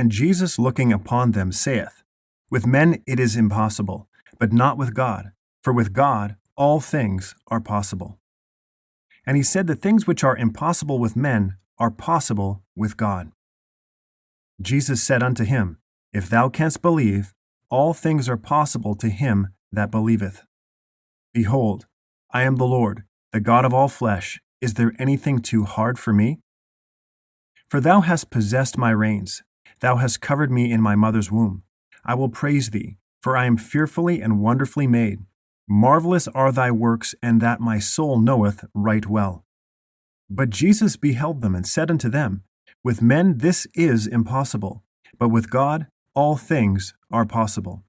And Jesus looking upon them saith, With men it is impossible, but not with God, for with God all things are possible. And he said, The things which are impossible with men are possible with God. Jesus said unto him, If thou canst believe, all things are possible to him that believeth. Behold, I am the Lord, the God of all flesh. Is there anything too hard for me? For thou hast possessed my reins. Thou hast covered me in my mother's womb. I will praise thee, for I am fearfully and wonderfully made. Marvelous are thy works, and that my soul knoweth right well. But Jesus beheld them, and said unto them, With men this is impossible, but with God all things are possible.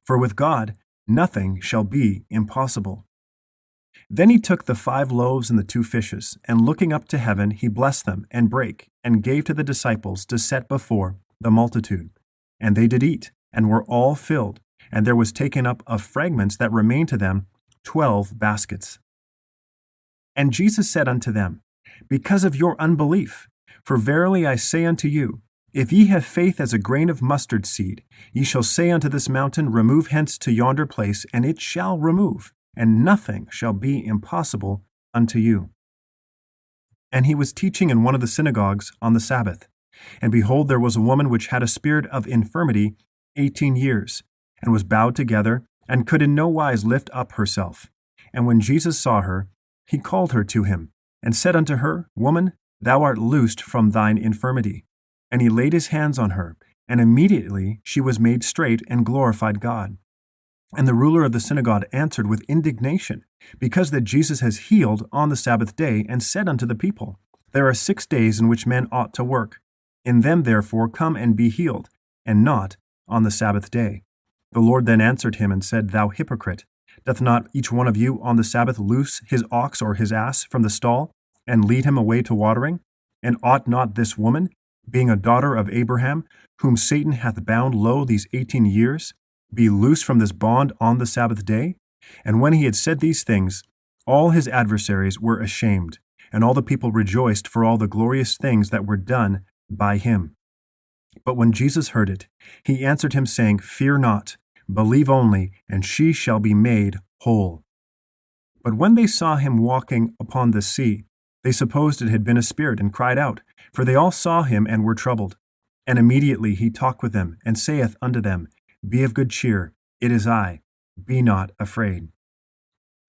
For with God nothing shall be impossible. Then he took the 5 loaves and the 2 fishes, and looking up to heaven, he blessed them, and brake, and gave to the disciples to set before the multitude. And they did eat, and were all filled, and there was taken up of fragments that remained to them 12 baskets. And Jesus said unto them, Because of your unbelief, for verily I say unto you, if ye have faith as a grain of mustard seed, ye shall say unto this mountain, Remove hence to yonder place, and it shall remove, and nothing shall be impossible unto you. And he was teaching in one of the synagogues on the Sabbath. And behold, there was a woman which had a spirit of infirmity 18 years, and was bowed together, and could in no wise lift up herself. And when Jesus saw her, he called her to him, and said unto her, Woman, thou art loosed from thine infirmity. And he laid his hands on her, and immediately she was made straight, and glorified God. And the ruler of the synagogue answered with indignation, because that Jesus has healed on the Sabbath day, and said unto the people, There are 6 days in which men ought to work. In them therefore come and be healed, and not on the Sabbath day. The Lord then answered him and said, Thou hypocrite, doth not each one of you on the Sabbath loose his ox or his ass from the stall, and lead him away to watering? And ought not this woman, being a daughter of Abraham, whom Satan hath bound low these 18 years, be loosed from this bond on the Sabbath day? And when he had said these things, all his adversaries were ashamed, and all the people rejoiced for all the glorious things that were done by him. But when Jesus heard it, he answered him, saying, Fear not, believe only, and she shall be made whole. But when they saw him walking upon the sea, they supposed it had been a spirit, and cried out, for they all saw him and were troubled. And immediately he talked with them, and saith unto them, Be of good cheer, it is I, be not afraid.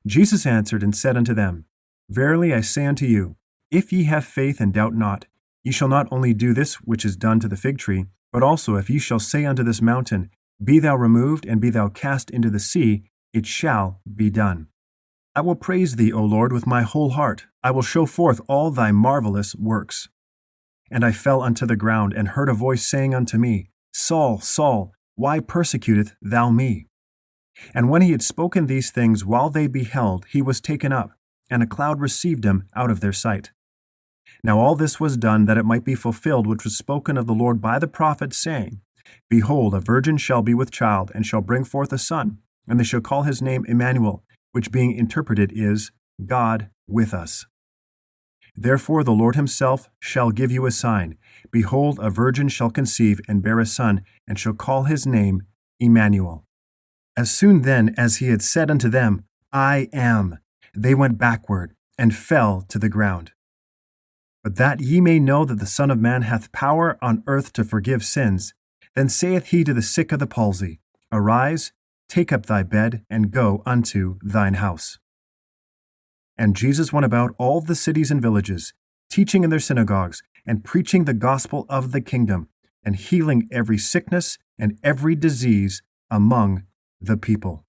Jesus answered and said unto them, Verily I say unto you, if ye have faith and doubt not, ye shall not only do this which is done to the fig tree, but also if ye shall say unto this mountain, Be thou removed, and be thou cast into the sea, it shall be done. I will praise thee, O Lord, with my whole heart. I will show forth all thy marvelous works. And I fell unto the ground, and heard a voice saying unto me, Saul, Saul, why persecutest thou me? And when he had spoken these things while they beheld, he was taken up, and a cloud received him out of their sight. Now all this was done that it might be fulfilled which was spoken of the Lord by the prophet, saying, Behold, a virgin shall be with child, and shall bring forth a son, and they shall call his name Emmanuel, which being interpreted is, God with us. Therefore the Lord himself shall give you a sign. Behold, a virgin shall conceive, and bear a son, and shall call his name Emmanuel. As soon then as he had said unto them, I am, they went backward, and fell to the ground. But that ye may know that the Son of Man hath power on earth to forgive sins, then saith he to the sick of the palsy, Arise, take up thy bed, and go unto thine house. And Jesus went about all the cities and villages, teaching in their synagogues, and preaching the gospel of the kingdom, and healing every sickness and every disease among the people.